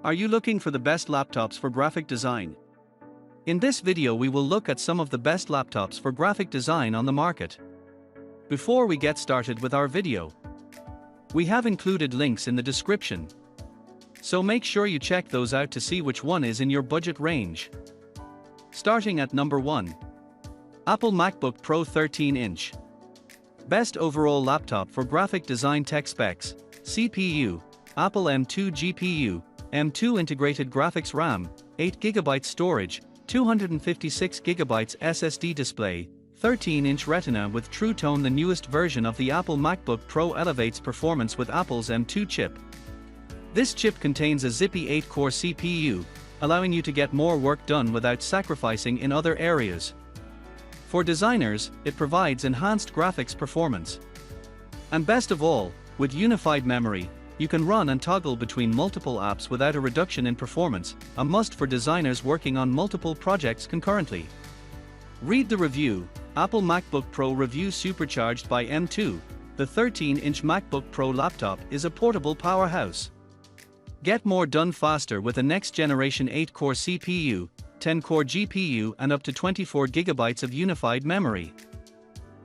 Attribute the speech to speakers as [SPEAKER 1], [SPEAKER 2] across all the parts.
[SPEAKER 1] Are you looking for the best laptops for graphic design? In this video we will look at some of the best laptops for graphic design on the market. Before we get started with our video, we have included links in the description, so make sure you check those out to see which one is in your budget range. Starting at number 1. Apple MacBook Pro 13-inch. Best overall laptop for graphic design. Tech specs: CPU, Apple M2 GPU, M2 integrated graphics RAM, 8GB storage, 256GB SSD display, 13-inch Retina with True Tone. The newest version of the Apple MacBook Pro elevates performance with Apple's M2 chip. This chip contains a zippy 8-core CPU, allowing you to get more work done without sacrificing in other areas. For designers, it provides enhanced graphics performance. And best of all, with unified memory, you can run and toggle between multiple apps without a reduction in performance, a must for designers working on multiple projects concurrently. Read the review. Apple MacBook Pro review. Supercharged by M2, the 13-inch MacBook Pro laptop is a portable powerhouse. Get more done faster with a next-generation 8-core CPU, 10-core GPU and up to 24GB of unified memory.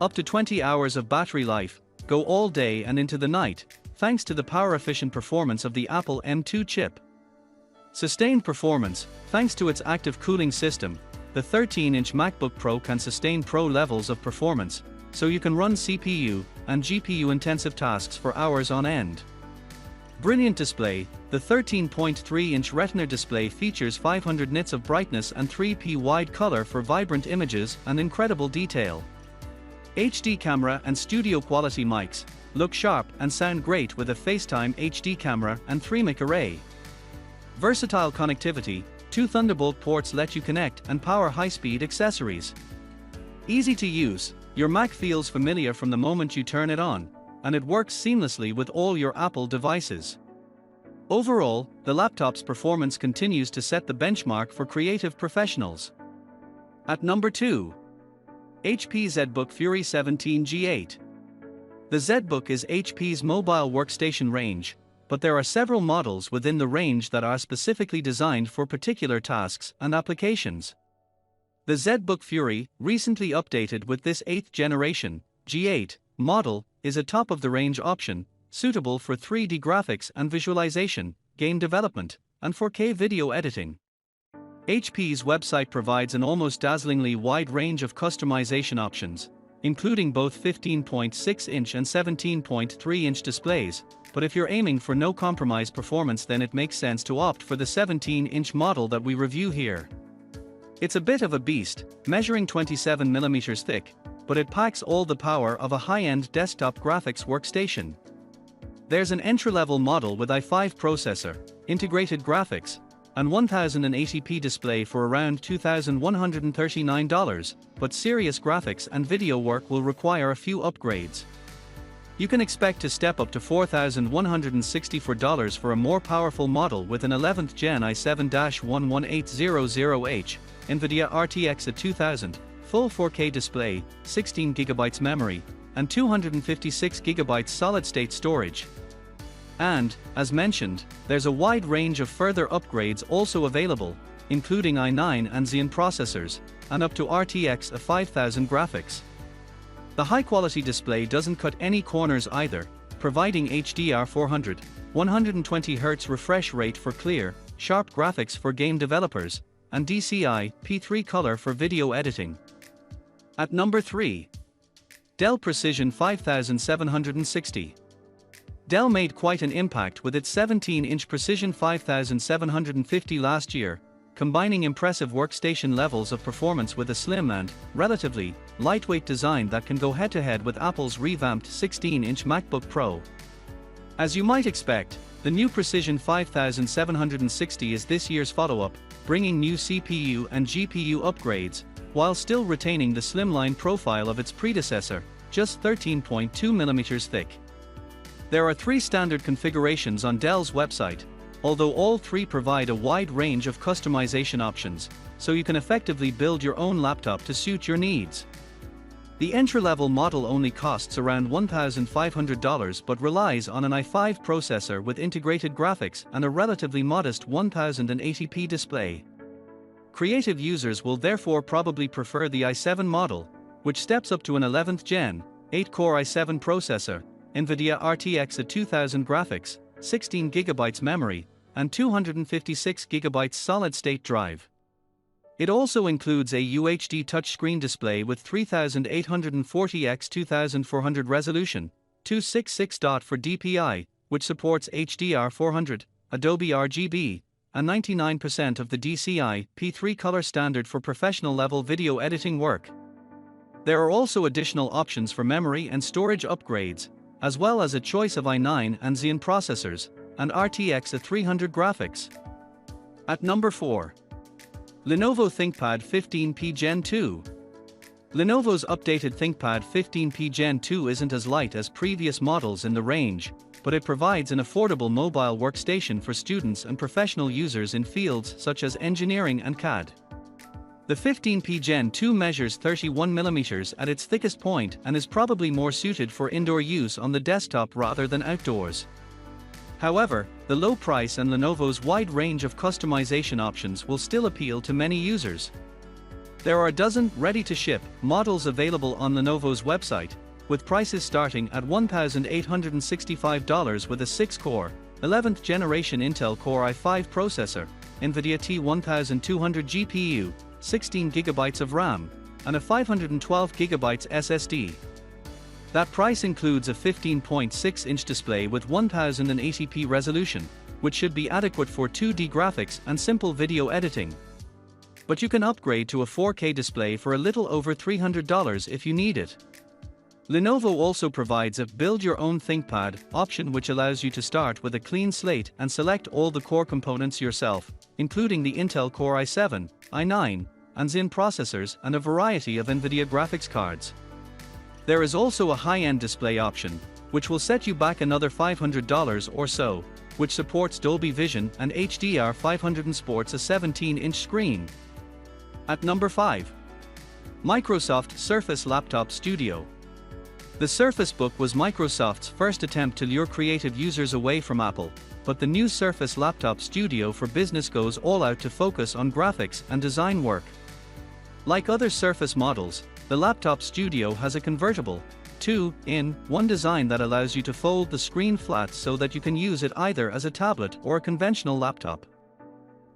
[SPEAKER 1] Up to 20 hours of battery life, go all day and into the night, thanks to the power-efficient performance of the Apple M2 chip. Sustained performance: thanks to its active cooling system, the 13-inch MacBook Pro can sustain pro levels of performance, so you can run CPU and GPU-intensive tasks for hours on end. Brilliant display: the 13.3-inch Retina display features 500 nits of brightness and 3p wide color for vibrant images and incredible detail. HD camera and studio quality mics look sharp and sound great with a FaceTime HD camera and 3-mic array. Versatile connectivity: 2 Thunderbolt ports let you connect and power high-speed accessories. Easy to use: your Mac feels familiar from the moment you turn it on, and it works seamlessly with all your Apple devices. Overall, the laptop's performance continues to set the benchmark for creative professionals. At number 2. HP ZBook Fury 17 G8. The ZBook is HP's mobile workstation range, but there are several models within the range that are specifically designed for particular tasks and applications. The ZBook Fury, recently updated with this 8th generation, G8, model, is a top-of-the-range option, suitable for 3D graphics and visualization, game development, and 4K video editing. HP's website provides an almost dazzlingly wide range of customization options, including both 15.6-inch and 17.3-inch displays, but if you're aiming for no compromise performance, then it makes sense to opt for the 17-inch model that we review here. It's a bit of a beast, measuring 27mm thick, but it packs all the power of a high-end desktop graphics workstation. There's an entry-level model with i5 processor, integrated graphics, and 1080p display for around $2,139, but serious graphics and video work will require a few upgrades. You can expect to step up to $4,164 for a more powerful model with an 11th Gen i7-11800H, NVIDIA RTX 2000, full 4K display, 16GB memory, and 256GB solid-state storage. And, as mentioned, there's a wide range of further upgrades also available, including i9 and Xeon processors, and up to RTX 5000 graphics. The high-quality display doesn't cut any corners either, providing HDR 400, 120Hz refresh rate for clear, sharp graphics for game developers, and DCI P3 color for video editing. At number 3. Dell Precision 5760. Dell made quite an impact with its 17-inch Precision 5750 last year, combining impressive workstation levels of performance with a slim and, relatively, lightweight design that can go head-to-head with Apple's revamped 16-inch MacBook Pro. As you might expect, the new Precision 5760 is this year's follow-up, bringing new CPU and GPU upgrades, while still retaining the slimline profile of its predecessor, just 13.2mm thick. There are 3 standard configurations on Dell's website, although all 3 provide a wide range of customization options, so you can effectively build your own laptop to suit your needs. The entry-level model only costs around $1,500 but relies on an i5 processor with integrated graphics and a relatively modest 1080p display. Creative users will therefore probably prefer the i7 model, which steps up to an 11th Gen, 8-core i7 processor, NVIDIA RTX 2000 graphics, 16GB memory, and 256GB solid-state drive. It also includes a UHD touchscreen display with 3840x2400 resolution, 266 for DPI, which supports HDR400, Adobe RGB, and 99% of the DCI P3 color standard for professional-level video editing work. There are also additional options for memory and storage upgrades, as well as a choice of i9 and Xeon processors, and RTX 300 graphics. At number 4. Lenovo ThinkPad 15P Gen 2. Lenovo's updated ThinkPad 15P Gen 2 isn't as light as previous models in the range, but it provides an affordable mobile workstation for students and professional users in fields such as engineering and CAD. The 15P Gen 2 measures 31mm at its thickest point and is probably more suited for indoor use on the desktop rather than outdoors. However, the low price and Lenovo's wide range of customization options will still appeal to many users. There are a dozen ready-to-ship models available on Lenovo's website, with prices starting at $1,865 with a 6-core, 11th generation Intel Core i5 processor, NVIDIA T1200 GPU, 16GB of RAM, and a 512GB SSD. That price includes a 15.6-inch display with 1080p resolution, which should be adequate for 2D graphics and simple video editing. But you can upgrade to a 4K display for a little over $300 if you need it. Lenovo also provides a build-your-own ThinkPad option, which allows you to start with a clean slate and select all the core components yourself, including the Intel Core i7, i9, and Xeon processors and a variety of NVIDIA graphics cards. There is also a high-end display option, which will set you back another $500 or so, which supports Dolby Vision and HDR500 and sports a 17-inch screen. At number 5. Microsoft Surface Laptop Studio. The Surface Book was Microsoft's first attempt to lure creative users away from Apple, but the new Surface Laptop Studio for Business goes all out to focus on graphics and design work. Like other Surface models, the Laptop Studio has a convertible, 2-in-1 design that allows you to fold the screen flat so that you can use it either as a tablet or a conventional laptop.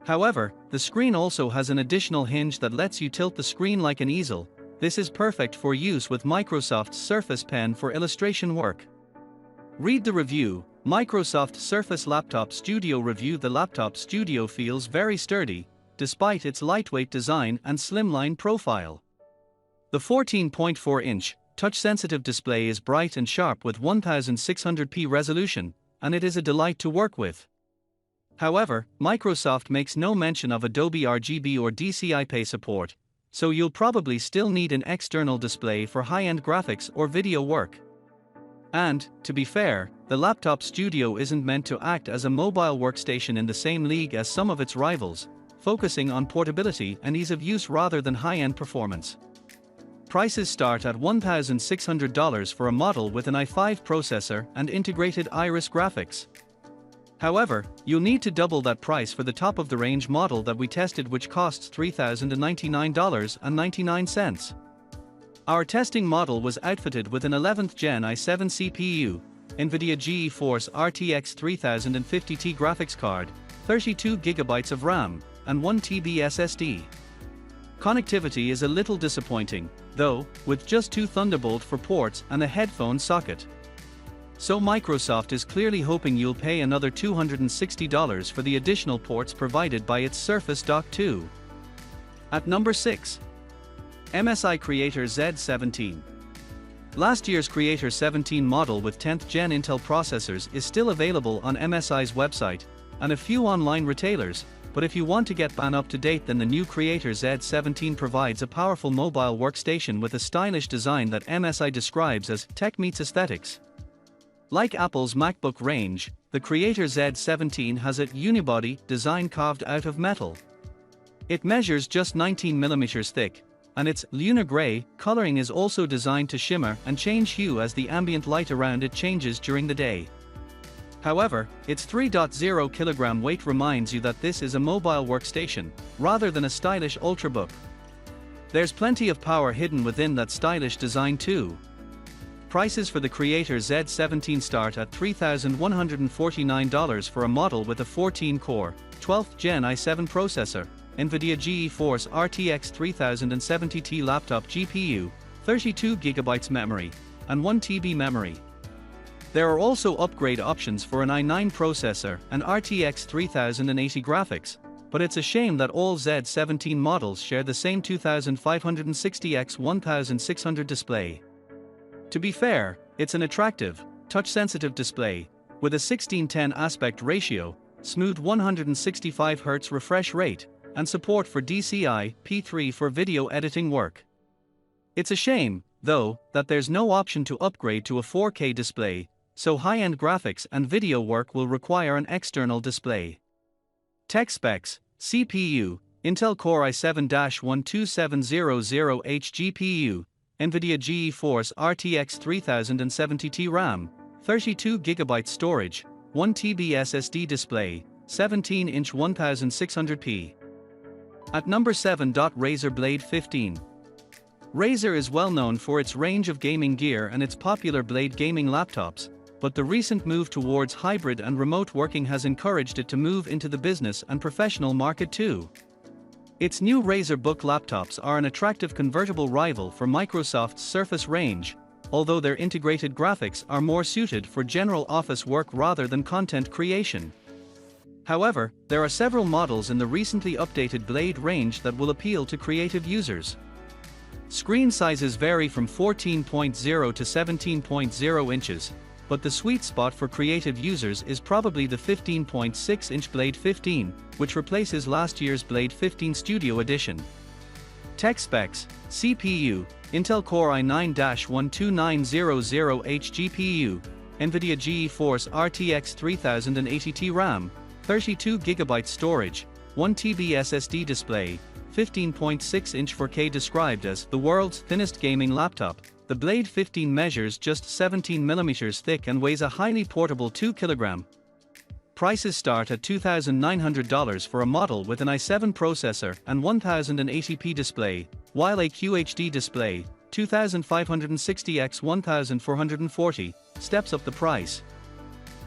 [SPEAKER 1] However, the screen also has an additional hinge that lets you tilt the screen like an easel. This is perfect for use with Microsoft's Surface Pen for illustration work. Read the review. Microsoft Surface Laptop Studio review. The Laptop Studio feels very sturdy, despite its lightweight design and slimline profile. The 14.4-inch, touch-sensitive display is bright and sharp with 1600p resolution, and it is a delight to work with. However, Microsoft makes no mention of Adobe RGB or DCI support, so you'll probably still need an external display for high-end graphics or video work. And, to be fair, the Laptop Studio isn't meant to act as a mobile workstation in the same league as some of its rivals, focusing on portability and ease of use rather than high-end performance. Prices start at $1,600 for a model with an i5 processor and integrated Iris graphics. However, you'll need to double that price for the top-of-the-range model that we tested, which costs $3,099.99. Our testing model was outfitted with an 11th Gen i7 CPU, NVIDIA GeForce RTX 3050T graphics card, 32GB of RAM, and 1TB SSD. Connectivity is a little disappointing, though, with just 2 Thunderbolt 4 ports and a headphone socket. So Microsoft is clearly hoping you'll pay another $260 for the additional ports provided by its Surface Dock 2. At number 6. MSI Creator Z17. Last year's Creator 17 model with 10th Gen Intel processors is still available on MSI's website and a few online retailers, but if you want to get up to date, then the new Creator Z17 provides a powerful mobile workstation with a stylish design that MSI describes as tech meets aesthetics. Like Apple's MacBook range, the Creator Z17 has a unibody design carved out of metal. It measures just 19mm thick, and its lunar gray coloring is also designed to shimmer and change hue as the ambient light around it changes during the day. However, its 3.0 kg weight reminds you that this is a mobile workstation, rather than a stylish ultrabook. There's plenty of power hidden within that stylish design too. Prices for the Creator Z17 start at $3,149 for a model with a 14-core, 12th Gen i7 processor, NVIDIA GeForce RTX 3070 laptop GPU, 32GB memory, and 1TB memory. There are also upgrade options for an i9 processor and RTX 3080 graphics, but it's a shame that all Z17 models share the same 2560x1600 display. To be fair, it's an attractive, touch-sensitive display, with a 16:10 aspect ratio, smooth 165Hz refresh rate, and support for DCI-P3 for video editing work. It's a shame, though, that there's no option to upgrade to a 4K display, so high-end graphics and video work will require an external display. Tech specs: CPU, Intel Core i7-12700H GPU, NVIDIA GeForce RTX 3070 RAM, 32GB storage, 1TB SSD display, 17-inch 1600p. At number 7. Razer Blade 15. Razer is well known for its range of gaming gear and its popular Blade gaming laptops, but the recent move towards hybrid and remote working has encouraged it to move into the business and professional market too. Its new Razer Book laptops are an attractive convertible rival for Microsoft's Surface range, although their integrated graphics are more suited for general office work rather than content creation. However, there are several models in the recently updated Blade range that will appeal to creative users. Screen sizes vary from 14.0 to 17.0 inches, but the sweet spot for creative users is probably the 15.6-inch Blade 15, which replaces last year's Blade 15 Studio Edition. Tech specs: CPU, Intel Core i9-12900H GPU, NVIDIA GeForce RTX 3080 RAM, 32GB storage, 1TB SSD display, 15.6-inch 4K. Described as the world's thinnest gaming laptop, the Blade 15 measures just 17mm thick and weighs a highly portable 2 kg. Prices start at $2,900 for a model with an i7 processor and 1080p display, while a QHD display, 2560x1440, steps up the price.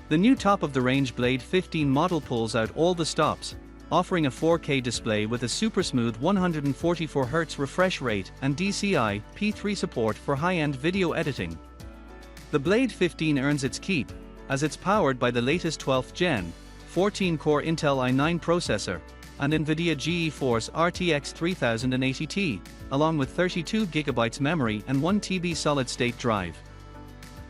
[SPEAKER 1] The new top-of-the-range Blade 15 model pulls out all the stops, offering a 4K display with a super-smooth 144Hz refresh rate and DCI-P3 support for high-end video editing. The Blade 15 earns its keep, as it's powered by the latest 12th Gen, 14-core Intel i9 processor, and NVIDIA GeForce RTX 3080 along with 32GB memory and 1TB solid-state drive.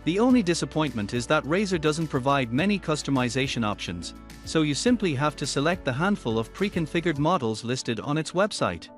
[SPEAKER 1] The only disappointment is that Razer doesn't provide many customization options, so you simply have to select the handful of pre-configured models listed on its website.